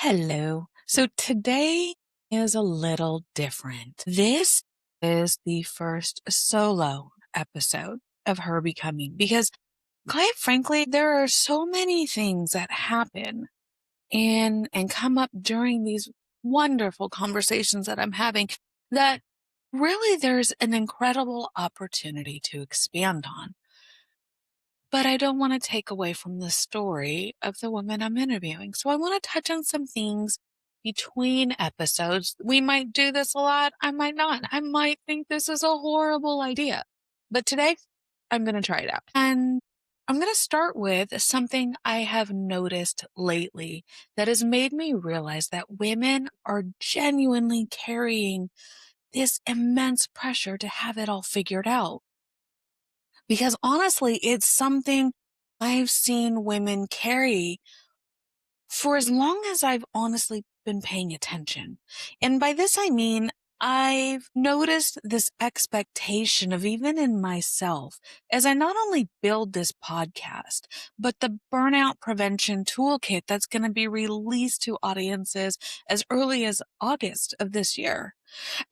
Hello. So today is a little different. This is the first solo episode of Her Becoming because, quite frankly, there are so many things that happen and come up during these wonderful conversations that I'm having that really there's an incredible opportunity to expand on. But I don't want to take away from the story of the woman I'm interviewing. So I want to touch on some things between episodes. We might do this a lot. I might not. I might think this is a horrible idea. But today, I'm going to try it out. And I'm going to start with something I have noticed lately that has made me realize that women are genuinely carrying this immense pressure to have it all figured out. Because honestly, it's something I've seen women carry for as long as I've honestly been paying attention. And by this, I mean, I've noticed this expectation of even in myself as I not only build this podcast, but the burnout prevention toolkit that's going to be released to audiences as early as August of this year.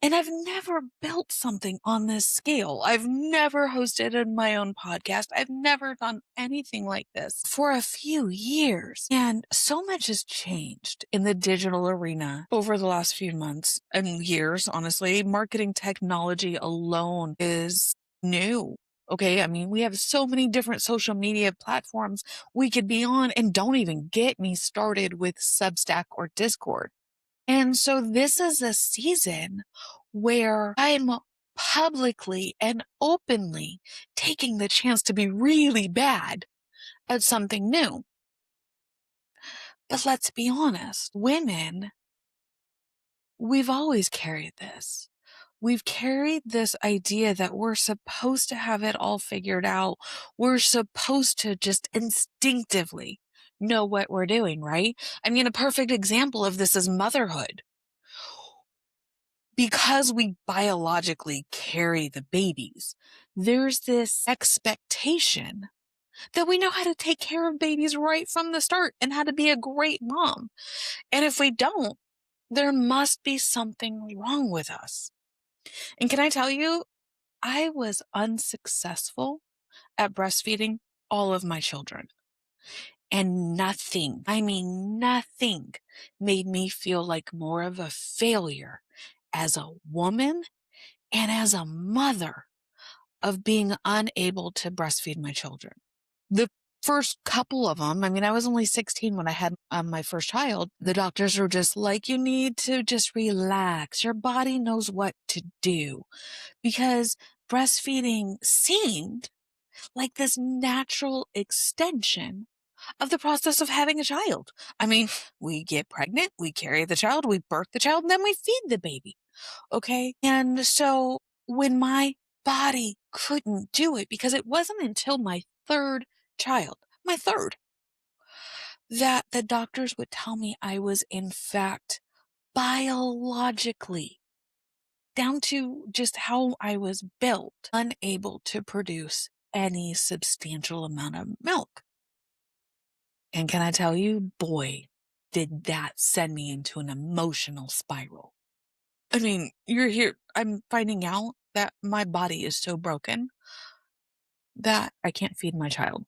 And I've never built something on this scale. I've never hosted my own podcast. I've never done anything like this for a few years. And so much has changed in the digital arena over the last few months and years, honestly. Marketing technology alone is new. Okay, I mean, we have so many different social media platforms we could be on, and don't even get me started with Substack or Discord. And so this is a season where I'm publicly and openly taking the chance to be really bad at something new. But let's be honest, women, we've always carried this. We've carried this idea that we're supposed to have it all figured out. We're supposed to just instinctively know what we're doing, right? I mean, a perfect example of this is motherhood. Because we biologically carry the babies, there's this expectation that we know how to take care of babies right from the start and how to be a great mom. And if we don't, there must be something wrong with us. And can I tell you, I was unsuccessful at breastfeeding all of my children. And nothing, I mean nothing, made me feel like more of a failure as a woman and as a mother of being unable to breastfeed my children. The first couple of them, I mean, I was only 16 when I had my first child. The doctors were just like, you need to just relax. Your body knows what to do, because breastfeeding seemed like this natural extension of the process of having a child. I mean, we get pregnant, we carry the child, we birth the child, and then we feed the baby. Okay. And so when my body couldn't do it, because it wasn't until my third child, my third, that the doctors would tell me I was in fact biologically, down to just how I was built, unable to produce any substantial amount of milk. And can I tell you, boy, did that send me into an emotional spiral. I mean, you're here. I'm finding out that my body is so broken that I can't feed my child.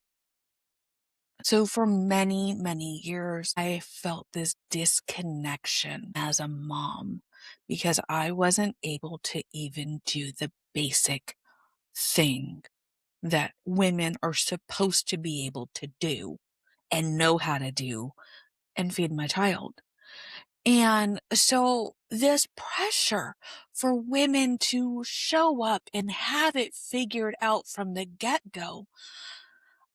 So for many, many years, I felt this disconnection as a mom because I wasn't able to even do the basic thing that women are supposed to be able to do and know how to do and feed my child. And so this pressure for women to show up and have it figured out from the get-go,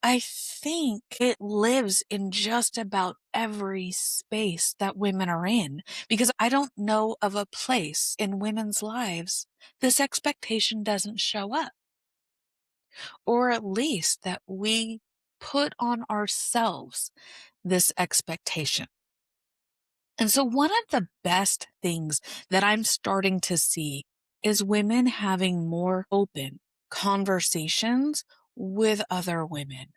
I think it lives in just about every space that women are in, because I don't know of a place in women's lives this expectation doesn't show up, or at least that we put on ourselves this expectation. And so one of the best things that I'm starting to see is women having more open conversations with other women.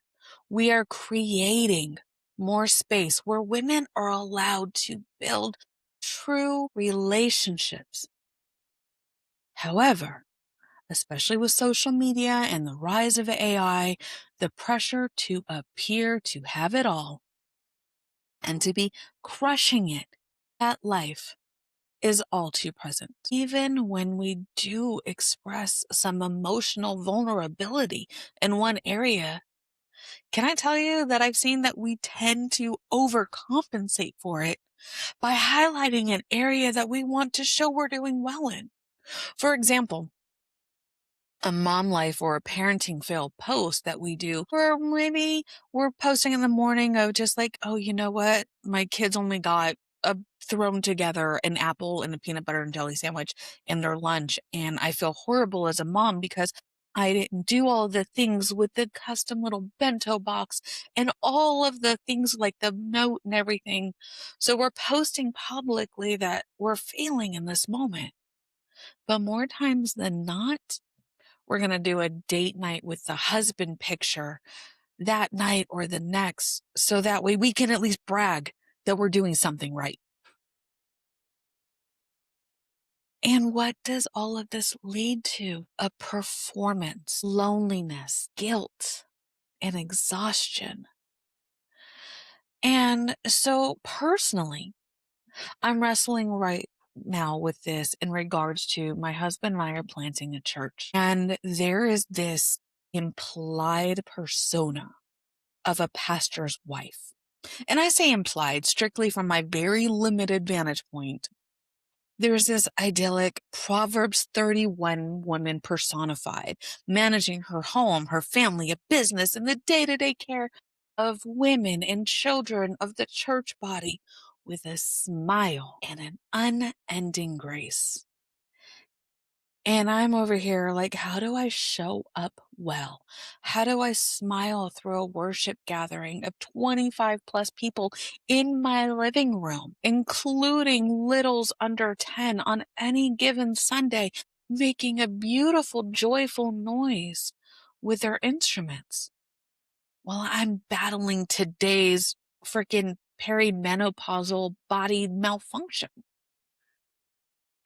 We are creating more space where women are allowed to build true relationships. However, especially with social media and the rise of AI, the pressure to appear to have it all and to be crushing it at life is all too present. Even when we do express some emotional vulnerability in one area, can I tell you that I've seen that we tend to overcompensate for it by highlighting an area that we want to show we're doing well in? For example, a mom life or a parenting fail post that we do, or maybe we're posting in the morning of just like, oh, you know what? My kids only got a thrown together an apple and a peanut butter and jelly sandwich in their lunch. And I feel horrible as a mom because I didn't do all the things with the custom little bento box and all of the things like the note and everything. So we're posting publicly that we're failing in this moment. But more times than not, we're going to do a date night with the husband picture that night or the next, so that way we can at least brag that we're doing something right. And what does all of this lead to? A performance, loneliness, guilt, and exhaustion. And so personally, I'm wrestling right now with this in regards to my husband and I are planting a church. And there is this implied persona of a pastor's wife. And I say implied strictly from my very limited vantage point. There's this idyllic Proverbs 31 woman personified, managing her home, her family, a business, and the day-to-day care of women and children of the church body with a smile and an unending grace. And I'm over here like, how do I show up well? How do I smile through a worship gathering of 25 plus people in my living room, including littles under 10 on any given Sunday, making a beautiful, joyful noise with their instruments while I'm battling today's freaking perimenopausal body malfunction?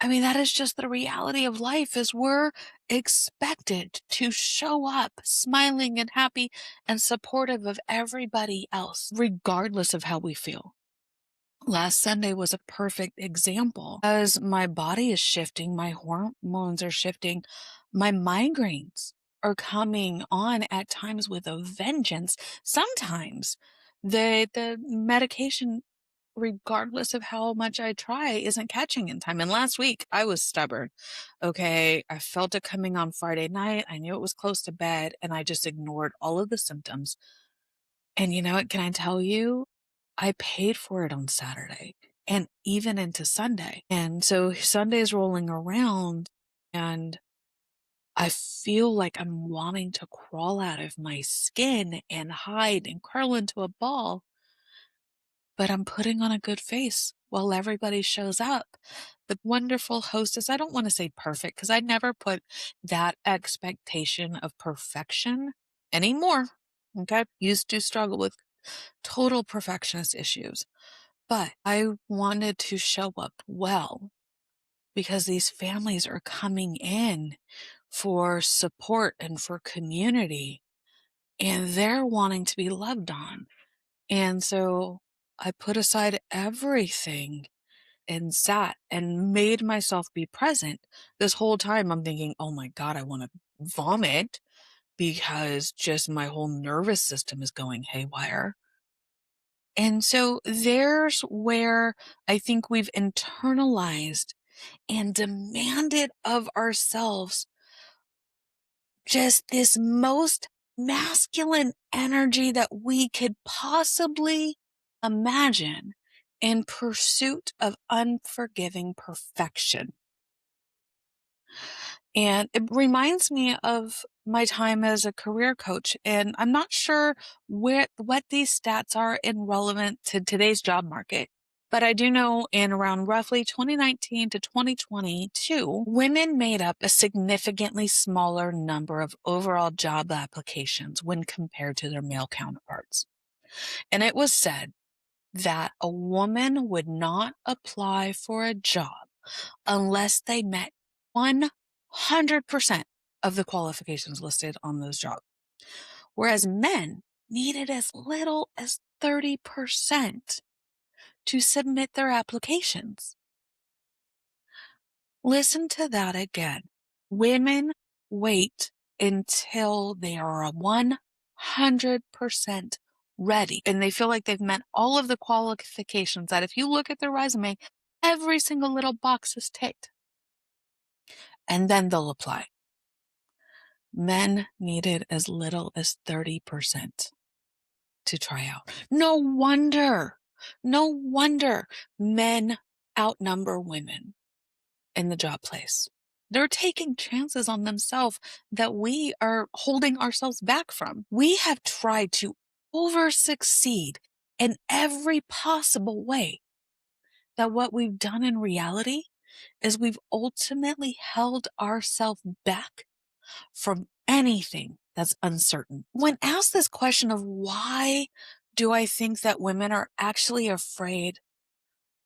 I mean, that is just the reality of life is we're expected to show up smiling and happy and supportive of everybody else, regardless of how we feel. Last Sunday was a perfect example. As my body is shifting, my hormones are shifting, my migraines are coming on at times with a vengeance. Sometimes the medication, regardless of how much I try, isn't catching in time. And last week I was stubborn. Okay. I felt it coming on Friday night. I knew it was close to bed and I just ignored all of the symptoms. And you know what? Can I tell you? I paid for it on Saturday and even into Sunday. And so Sunday's rolling around and I feel like I'm wanting to crawl out of my skin and hide and curl into a ball, but I'm putting on a good face while everybody shows up. The wonderful hostess, I don't want to say perfect because I never put that expectation of perfection anymore. Okay. Used to struggle with total perfectionist issues, but I wanted to show up well because these families are coming in for support and for community and they're wanting to be loved on. And so I put aside everything and sat and made myself be present. This whole time I'm thinking, oh my God, I want to vomit because just my whole nervous system is going haywire. And so there's where I think we've internalized and demanded of ourselves just this most masculine energy that we could possibly imagine in pursuit of unforgiving perfection. And it reminds me of my time as a career coach. And I'm not sure what these stats are in relevant to today's job market. But I do know in around roughly 2019 to 2022, women made up a significantly smaller number of overall job applications when compared to their male counterparts. And it was said that a woman would not apply for a job unless they met 100% of the qualifications listed on those jobs, whereas men needed as little as 30% to submit their applications. Listen to that again. Women wait until they are 100% ready and they feel like they've met all of the qualifications that if you look at their resume, every single little box is ticked. And then they'll apply. Men needed as little as 30% to try out. No wonder men outnumber women in the job place. They're taking chances on themselves that we are holding ourselves back from. We have tried to over succeed in every possible way, that what we've done in reality is we've ultimately held ourselves back from anything that's uncertain. When asked this question of why do I think that women are actually afraid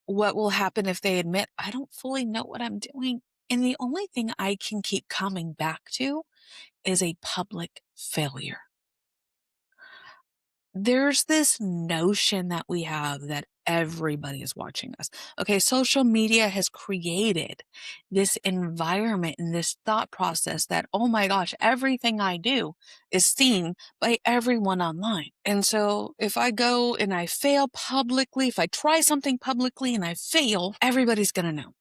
what will happen if they admit, I don't fully know what I'm doing, and the only thing I can keep coming back to is a public failure. There's this notion that we have that everybody is watching us. Okay, social media has created this environment and this thought process that, oh my gosh, everything I do is seen by everyone online. And so if I go and I fail publicly, if I try something publicly and I fail, everybody's going to know.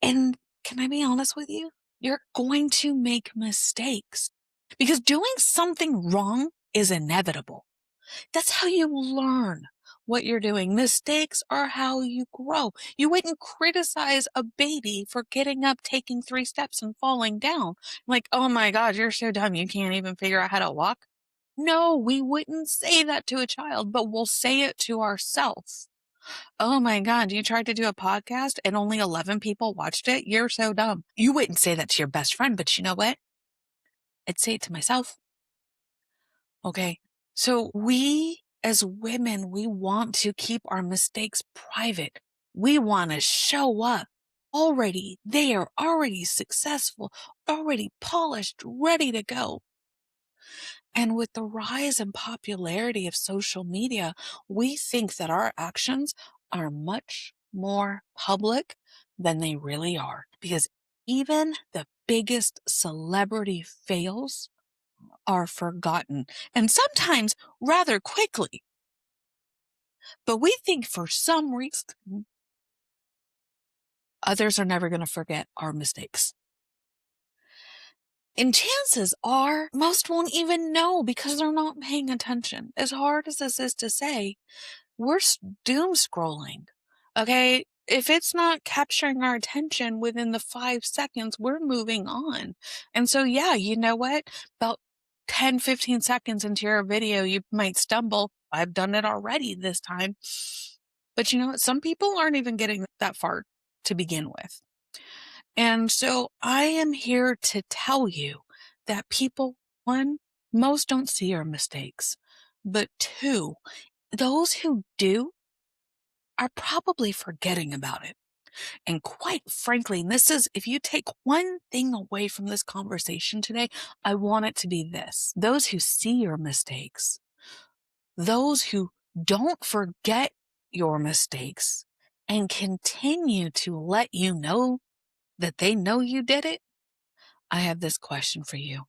And can I be honest with you? You're going to make mistakes because doing something wrong is inevitable. That's how you learn what you're doing. Mistakes are how you grow. You wouldn't criticize a baby for getting up, taking 3 steps and falling down. Like, oh my God, you're so dumb. You can't even figure out how to walk. No, we wouldn't say that to a child, but we'll say it to ourselves. Oh my God, you tried to do a podcast and only 11 people watched it? You're so dumb. You wouldn't say that to your best friend, but you know what? I'd say it to myself. Okay. So we as women, we want to keep our mistakes private. We want to show up already there, already successful, already polished, ready to go. And with the rise in popularity of social media, we think that our actions are much more public than they really are. Because even the biggest celebrity fails are forgotten, and sometimes rather quickly. But we think for some reason others are never going to forget our mistakes. And chances are most won't even know because they're not paying attention. As hard as this is to say, we're doom scrolling. Okay. If it's not capturing our attention within the 5 seconds, we're moving on. And so, yeah, you know what? About 10, 15 seconds into your video, you might stumble. I've done it already this time. But you know what? Some people aren't even getting that far to begin with. And so I am here to tell you that people, one, most don't see our mistakes, but two, those who do are probably forgetting about it. And quite frankly, this is, if you take one thing away from this conversation today, I want it to be this. Those who see your mistakes, those who don't forget your mistakes and continue to let you know that they know you did it, I have this question for you.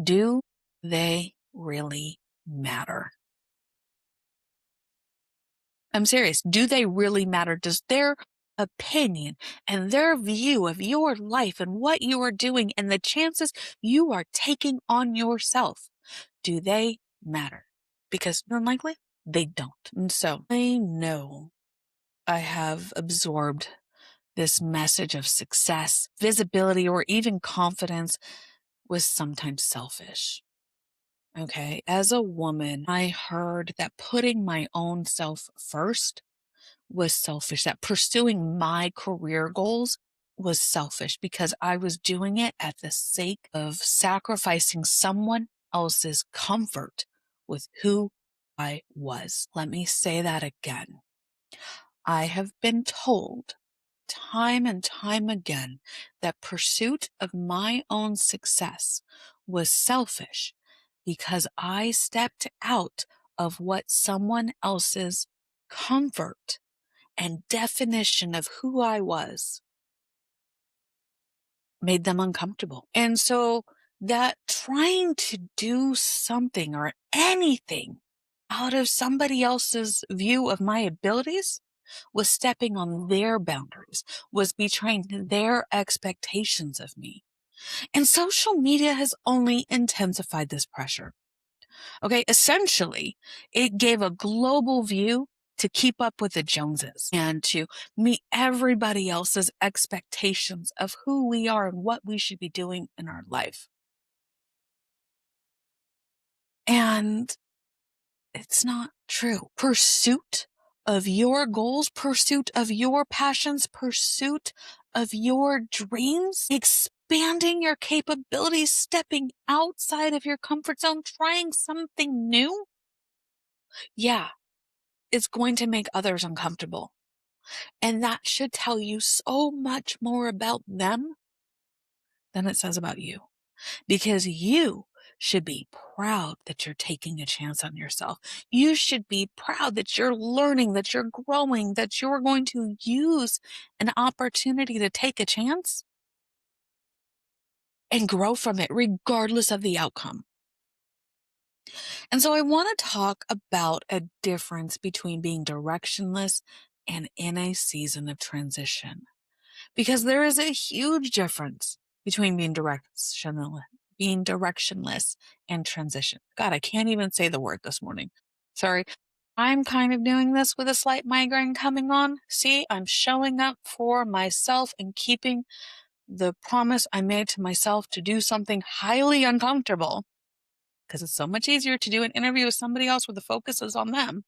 Do they really matter? I'm serious. Do they really matter? Does their opinion and their view of your life and what you are doing and the chances you are taking on yourself, do they matter? Because more than likely, they don't. And so I know I have absorbed this message of success, visibility, or even confidence was sometimes selfish. Okay. As a woman, I heard that putting my own self first was selfish, that pursuing my career goals was selfish because I was doing it at the sake of sacrificing someone else's comfort with who I was. Let me say that again. I have been told time and time again that pursuit of my own success was selfish because I stepped out of what someone else's comfort and definition of who I was made them uncomfortable. And so that trying to do something or anything out of somebody else's view of my abilities was stepping on their boundaries, was betraying their expectations of me. And social media has only intensified this pressure. Okay, essentially, it gave a global view to keep up with the Joneses and to meet everybody else's expectations of who we are and what we should be doing in our life. And it's not true. Pursuit of your goals, pursuit of your passions, pursuit of your dreams, expanding your capabilities, stepping outside of your comfort zone, trying something new. Yeah, it's going to make others uncomfortable. And that should tell you so much more about them than it says about you. Because you should be proud that you're taking a chance on yourself. You should be proud that you're learning, that you're growing, that you're going to use an opportunity to take a chance and grow from it, regardless of the outcome. And so I want to talk about a difference between being directionless and in a season of transition. Because there is a huge difference between being directionless and transition. God, I can't even say the word this morning. Sorry. I'm kind of doing this with a slight migraine coming on. See, I'm showing up for myself and keeping the promise I made to myself to do something highly uncomfortable, because it's so much easier to do an interview with somebody else where the focus is on them,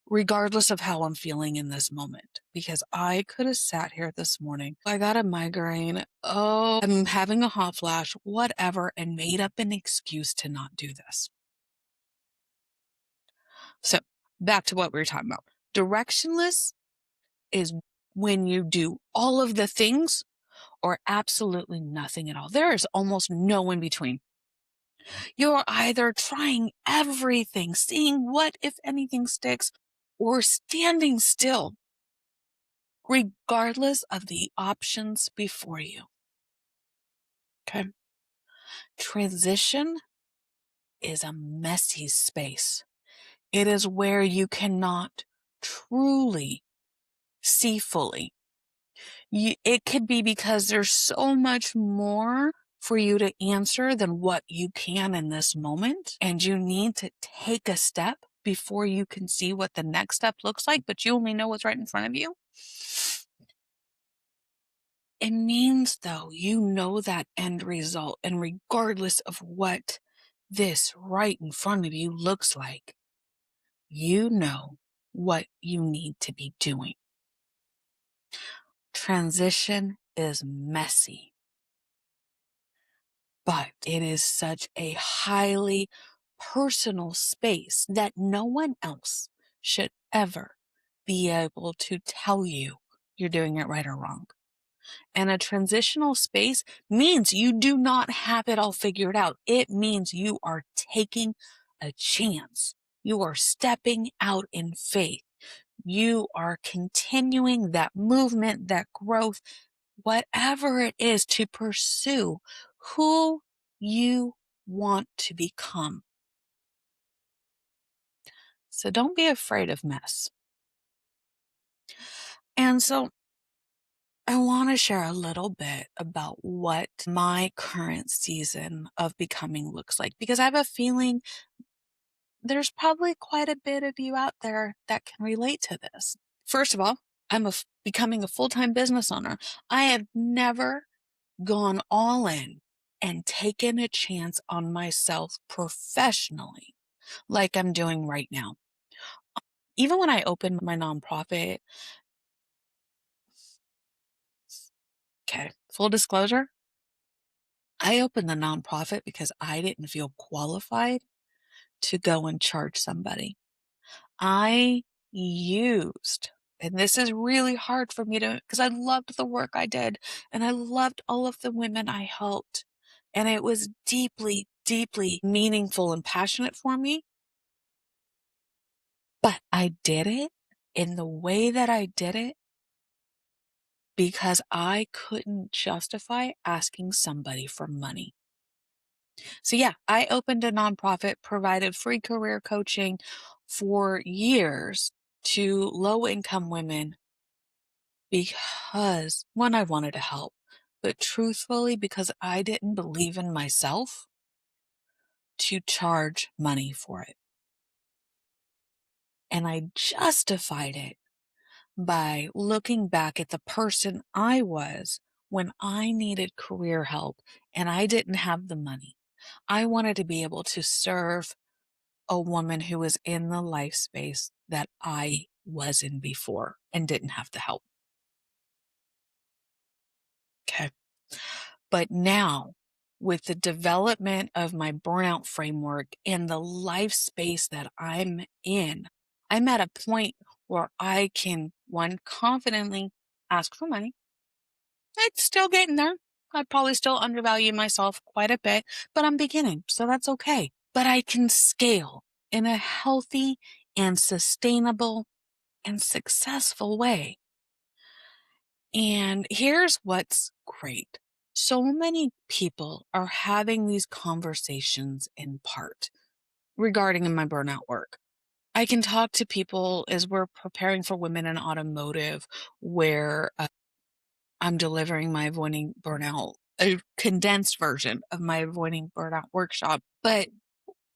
regardless of how I'm feeling in this moment. Because I could have sat here this morning, I got a migraine, oh, I'm having a hot flash, whatever, and made up an excuse to not do this. So back to what we were talking about. Directionless is when you do all of the things or absolutely nothing at all. There is almost no in between. You're either trying everything, seeing what, if anything, sticks, or standing still, regardless of the options before you. Okay. Transition is a messy space. It is where you cannot truly see fully. It could be because there's so much more for you to answer than what you can in this moment. And you need to take a step before you can see what the next step looks like, but you only know what's right in front of you. It means, though, you know that end result, and regardless of what this right in front of you looks like, you know what you need to be doing. Transition is messy, but it is such a highly personal space that no one else should ever be able to tell you you're doing it right or wrong. And a transitional space means you do not have it all figured out. It means you are taking a chance. You are stepping out in faith. You are continuing that movement, that growth, whatever it is, to pursue who you want to become. So don't be afraid of mess. And so I want to share a little bit about what my current season of becoming looks like, because I have a feeling there's probably quite a bit of you out there that can relate to this. First of all, I'm becoming a full-time business owner. I have never gone all in and taken a chance on myself professionally like I'm doing right now. Even when I opened my nonprofit, Okay. Full disclosure, I opened the nonprofit because I didn't feel qualified to go and charge somebody. I used, and this is really hard for me to, because I loved the work I did and I loved all of the women I helped. And it was deeply, deeply meaningful and passionate for me. But I did it in the way that I did it because I couldn't justify asking somebody for money. So yeah, I opened a nonprofit, provided free career coaching for years to low income women because one, I wanted to help, but truthfully, because I didn't believe in myself to charge money for it. And I justified it by looking back at the person I was when I needed career help and I didn't have the money. I wanted to be able to serve a woman who was in the life space that I was in before and didn't have the help. Okay. But now, with the development of my burnout framework and the life space that I'm in, I'm at a point where I can, one, confidently ask for money. It's still getting there. I probably still undervalue myself quite a bit, but I'm beginning, so that's okay. But I can scale in a healthy and sustainable and successful way. And here's what's great. So many people are having these conversations in part regarding my burnout work. I can talk to people as we're preparing for women in automotive, where I'm delivering my avoiding burnout, a condensed version of my avoiding burnout workshop. But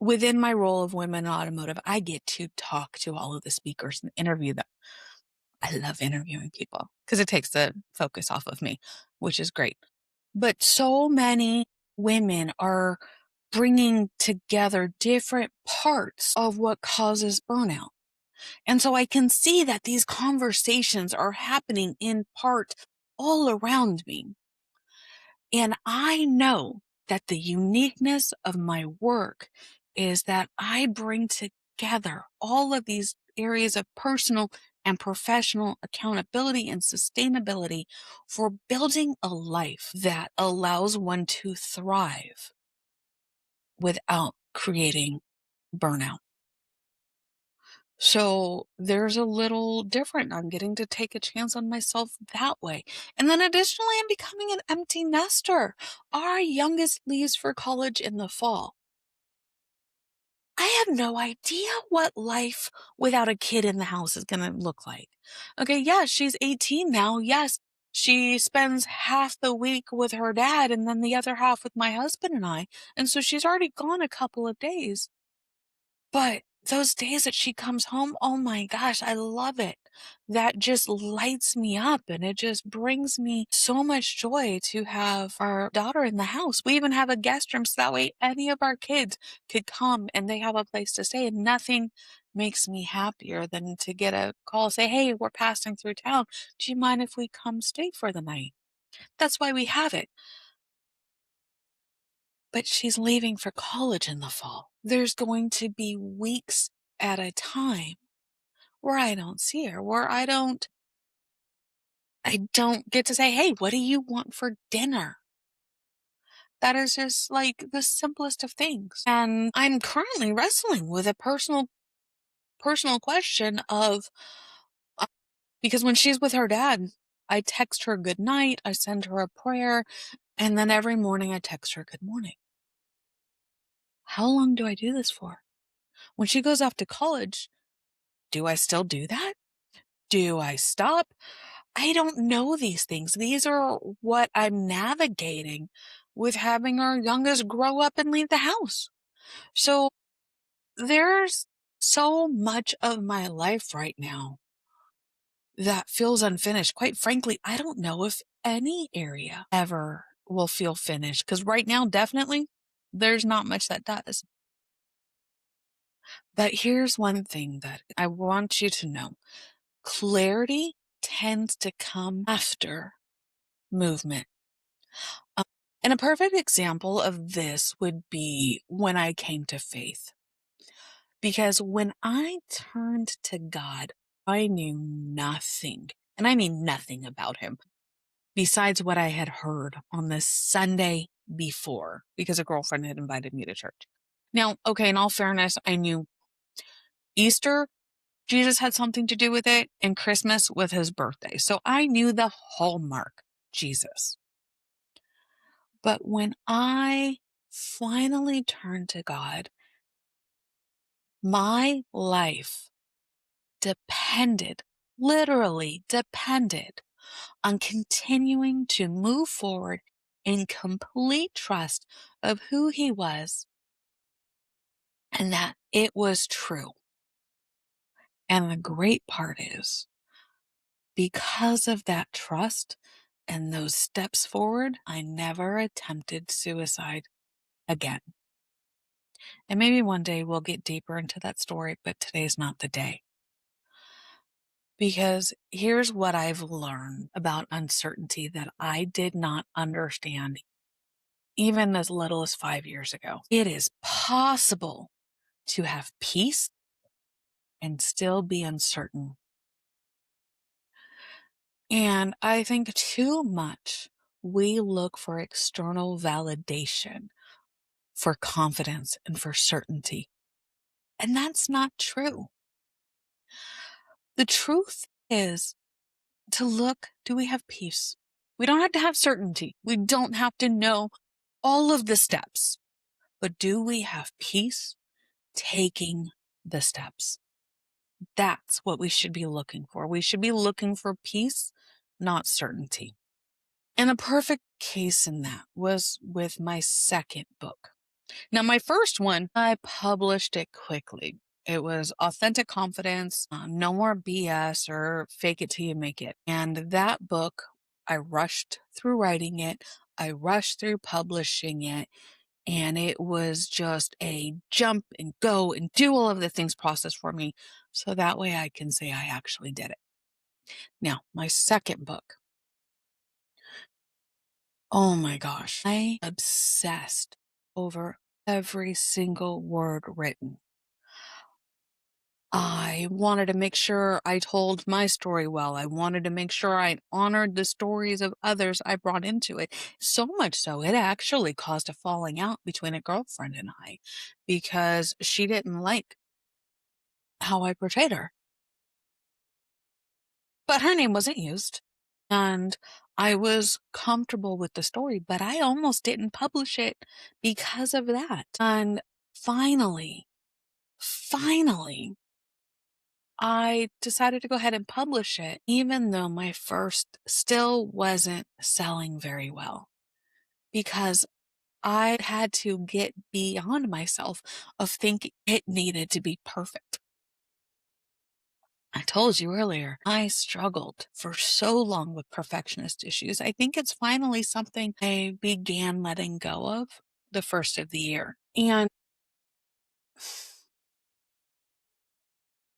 within my role of women in automotive, I get to talk to all of the speakers and interview them. I love interviewing people because it takes the focus off of me, which is great. But so many women are bringing together different parts of what causes burnout. And so I can see that these conversations are happening in part all around me. And I know that the uniqueness of my work is that I bring together all of these areas of personal and professional accountability and sustainability for building a life that allows one to thrive without creating burnout. So there's a little different. I'm getting to take a chance on myself that way. And then additionally, I'm becoming an empty nester. Our youngest leaves for college in the fall. I have no idea what life without a kid in the house is going to look like. Okay, yeah, she's 18 now. Yes, she spends half the week with her dad and then the other half with my husband and I. And so she's already gone a couple of days. But those days that she comes home, oh my gosh, I love it. That just lights me up and it just brings me so much joy to have our daughter in the house. We even have a guest room so that way any of our kids could come and they have a place to stay. And nothing makes me happier than to get a call, say, hey, we're passing through town. Do you mind if we come stay for the night? That's why we have it. But she's leaving for college in the fall. There's going to be weeks at a time where I don't see her, where I don't get to say, "Hey, what do you want for dinner?" That is just like the simplest of things. And I'm currently wrestling with a personal question of uh, because when she's with her dad, I text her good night, I send her a prayer, and then every morning I text her good morning. How long do I do this for? When she goes off to college, do I still do that? Do I stop? I don't know these things. These are what I'm navigating with having our youngest grow up and leave the house. So there's so much of my life right now that feels unfinished. Quite frankly, I don't know if any area ever will feel finished because right now, definitely, there's not much that does. But here's one thing that I want you to know. Clarity tends to come after movement. Um, and a perfect example of this would be when I came to faith. Because when I turned to God, I knew nothing, and I mean nothing about him, besides what I had heard on the Sunday before, because a girlfriend had invited me to church. Now, okay, in all fairness, I knew Easter, Jesus had something to do with it, and Christmas with his birthday. So I knew the hallmark, Jesus. But when I finally turned to God, my life depended, literally depended, on continuing to move forward in complete trust of who he was and that it was true. And the great part is, because of that trust and those steps forward, I never attempted suicide again. And maybe one day we'll get deeper into that story, but today's not the day. Because here's what I've learned about uncertainty that I did not understand even as little as 5 years ago. It is possible to have peace and still be uncertain. And I think too much we look for external validation for confidence and for certainty. And that's not true. The truth is to look, do we have peace? We don't have to have certainty. We don't have to know all of the steps. But do we have peace taking the steps? That's what we should be looking for. We should be looking for peace, not certainty. And a perfect case in that was with my second book. Now, my first one, I published it quickly. It was Authentic Confidence, No More BS or Fake It Till You Make It. And that book, I rushed through writing it. I rushed through publishing it. And it was just a jump and go and do all of the things process for me. So that way I can say I actually did it. Now, my second book. Oh my gosh. I obsessed over every single word written. I wanted to make sure I told my story well. I wanted to make sure I honored the stories of others I brought into it. So much so, it actually caused a falling out between a girlfriend and I because she didn't like how I portrayed her. But her name wasn't used. And I was comfortable with the story, but I almost didn't publish it because of that. And finally, I decided to go ahead and publish it, even though my first still wasn't selling very well, because I had to get beyond myself of thinking it needed to be perfect. I told you earlier, I struggled for so long with perfectionist issues. I think it's finally something I began letting go of the first of the year. And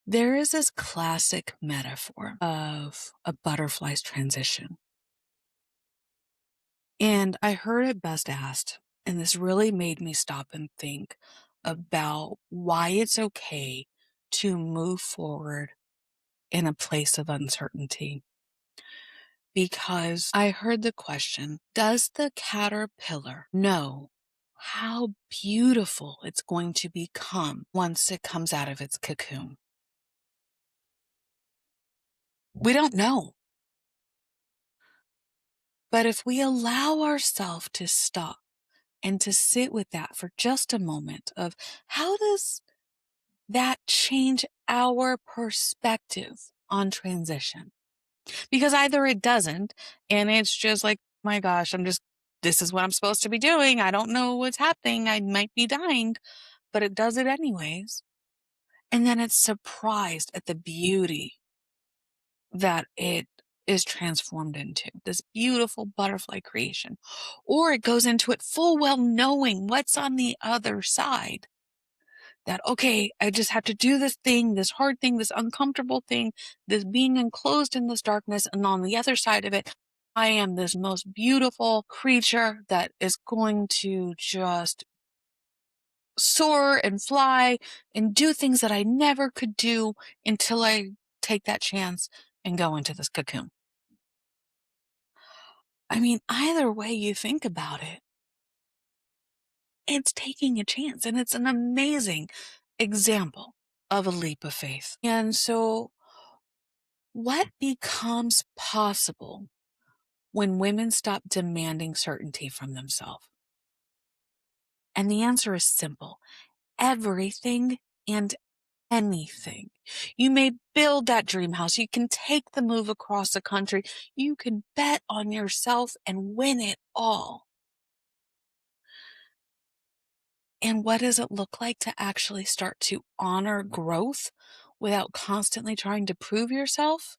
there is this classic metaphor of a butterfly's transition. And I heard it best asked, and this really made me stop and think about why it's okay to move forward in a place of uncertainty. Because I heard the question, does the caterpillar know how beautiful it's going to become once it comes out of its cocoon? We don't know. But if we allow ourselves to stop and to sit with that for just a moment of how does that change our perspective on transition? Because either it doesn't, and it's just like, my gosh, this is what I'm supposed to be doing. I don't know what's happening. I might be dying, but it does it anyways. And then it's surprised at the beauty that it is transformed into, this beautiful butterfly creation. Or it goes into it full well knowing what's on the other side. That, okay, I just have to do this thing, this hard thing, this uncomfortable thing, this being enclosed in this darkness. And on the other side of it, I am this most beautiful creature that is going to just soar and fly and do things that I never could do until I take that chance and go into this cocoon. I mean, either way you think about it, it's taking a chance, and it's an amazing example of a leap of faith. And so, what becomes possible when women stop demanding certainty from themselves? And the answer is simple: everything and anything. You may build that dream house. You can take the move across the country. You can bet on yourself and win it all. And what does it look like to actually start to honor growth without constantly trying to prove yourself?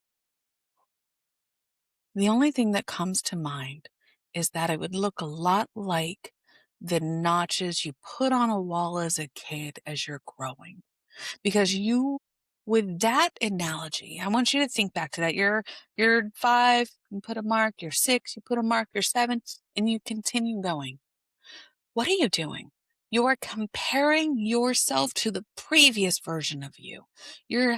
The only thing that comes to mind is that it would look a lot like the notches you put on a wall as a kid as you're growing. Because with that analogy, I want you to think back to that. You're 5, you put a mark, you're 6, you put a mark, you're 7, and you continue going. What are you doing? You're comparing yourself to the previous version of you.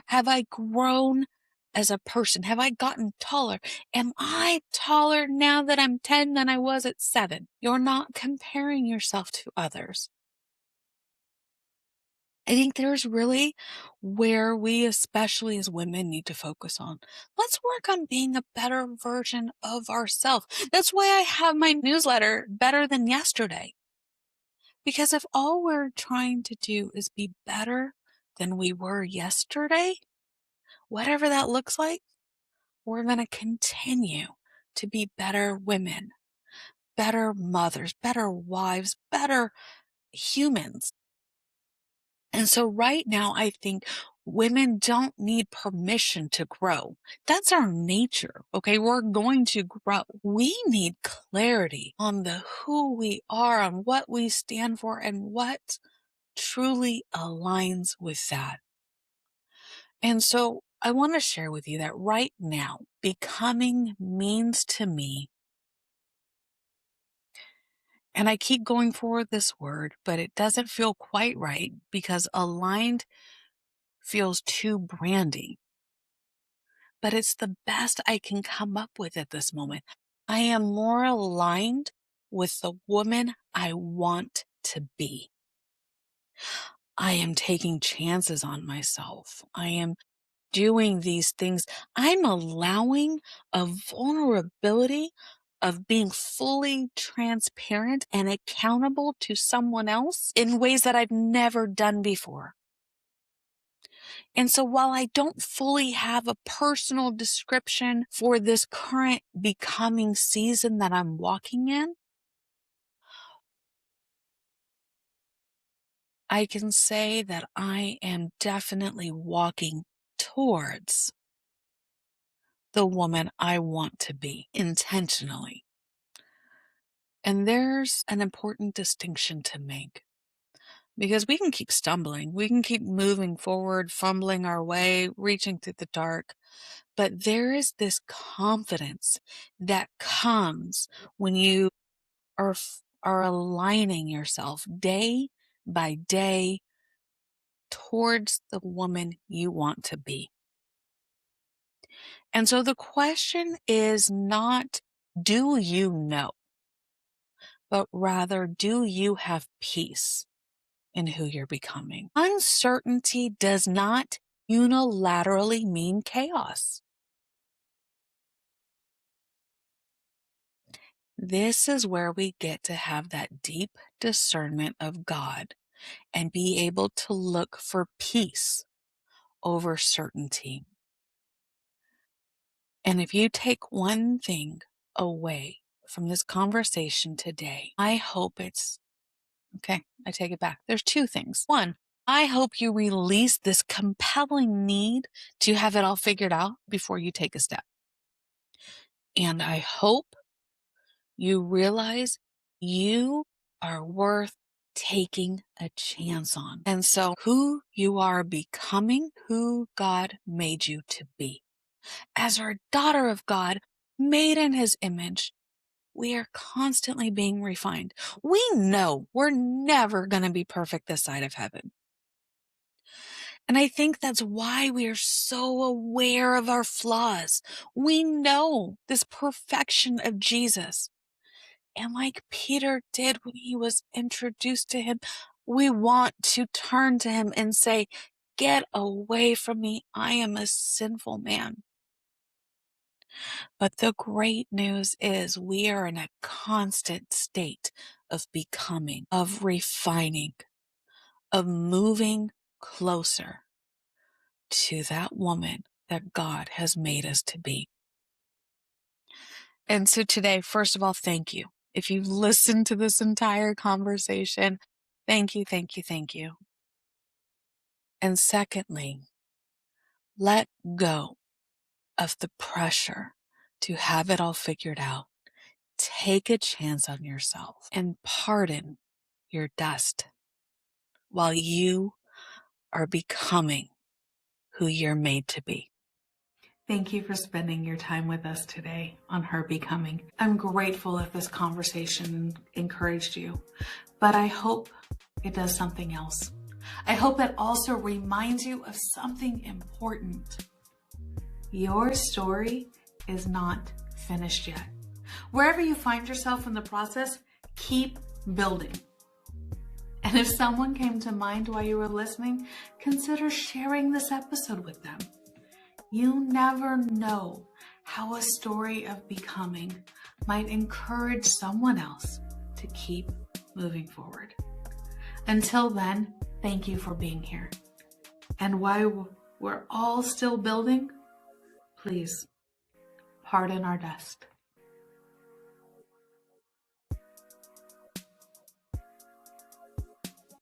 Have I grown as a person? Have I gotten taller? Am I taller now that I'm 10 than I was at 7? You're not comparing yourself to others. I think there's really where we, especially as women, need to focus on. Let's work on being a better version of ourselves. That's why I have my newsletter, Better Than Yesterday. Because if all we're trying to do is be better than we were yesterday, whatever that looks like, we're going to continue to be better women, better mothers, better wives, better humans. And so right now, I think women don't need permission to grow. That's our nature. Okay. We're going to grow. We need clarity on the who we are, on what we stand for, and what truly aligns with that. And so I want to share with you that right now, becoming means to me, and I keep going forward this word, but it doesn't feel quite right because aligned feels too brandy. But it's the best I can come up with at this moment. I am more aligned with the woman I want to be. I am taking chances on myself. I am doing these things. I'm allowing a vulnerability of being fully transparent and accountable to someone else in ways that I've never done before. And so while I don't fully have a personal description for this current becoming season that I'm walking in, I can say that I am definitely walking towards the woman I want to be intentionally. And there's an important distinction to make because we can keep stumbling. We can keep moving forward, fumbling our way, reaching through the dark. But there is this confidence that comes when you are aligning yourself day by day towards the woman you want to be. And so the question is not, do you know? But rather, do you have peace in who you're becoming? Uncertainty does not unilaterally mean chaos. This is where we get to have that deep discernment of God and be able to look for peace over certainty. And if you take one thing away from this conversation today, I hope okay, I take it back. There's two things. One, I hope you release this compelling need to have it all figured out before you take a step. And I hope you realize you are worth taking a chance on. And so who you are becoming, who God made you to be. As our daughter of God, made in his image, we are constantly being refined. We know we're never going to be perfect this side of heaven. And I think that's why we are so aware of our flaws. We know this perfection of Jesus. And like Peter did when he was introduced to him, we want to turn to him and say, "Get away from me. I am a sinful man." But the great news is we are in a constant state of becoming, of refining, of moving closer to that woman that God has made us to be. And so today, first of all, thank you. If you've listened to this entire conversation, thank you, thank you, thank you. And secondly, let go of the pressure to have it all figured out. Take a chance on yourself and pardon your dust while you are becoming who you're made to be. Thank you for spending your time with us today on Her Becoming. I'm grateful if this conversation encouraged you, but I hope it does something else. I hope it also reminds you of something important. Your story is not finished yet. Wherever you find yourself in the process, keep building. And if someone came to mind while you were listening, consider sharing this episode with them. You never know how a story of becoming might encourage someone else to keep moving forward. Until then, thank you for being here. And while we're all still building, please pardon our dust.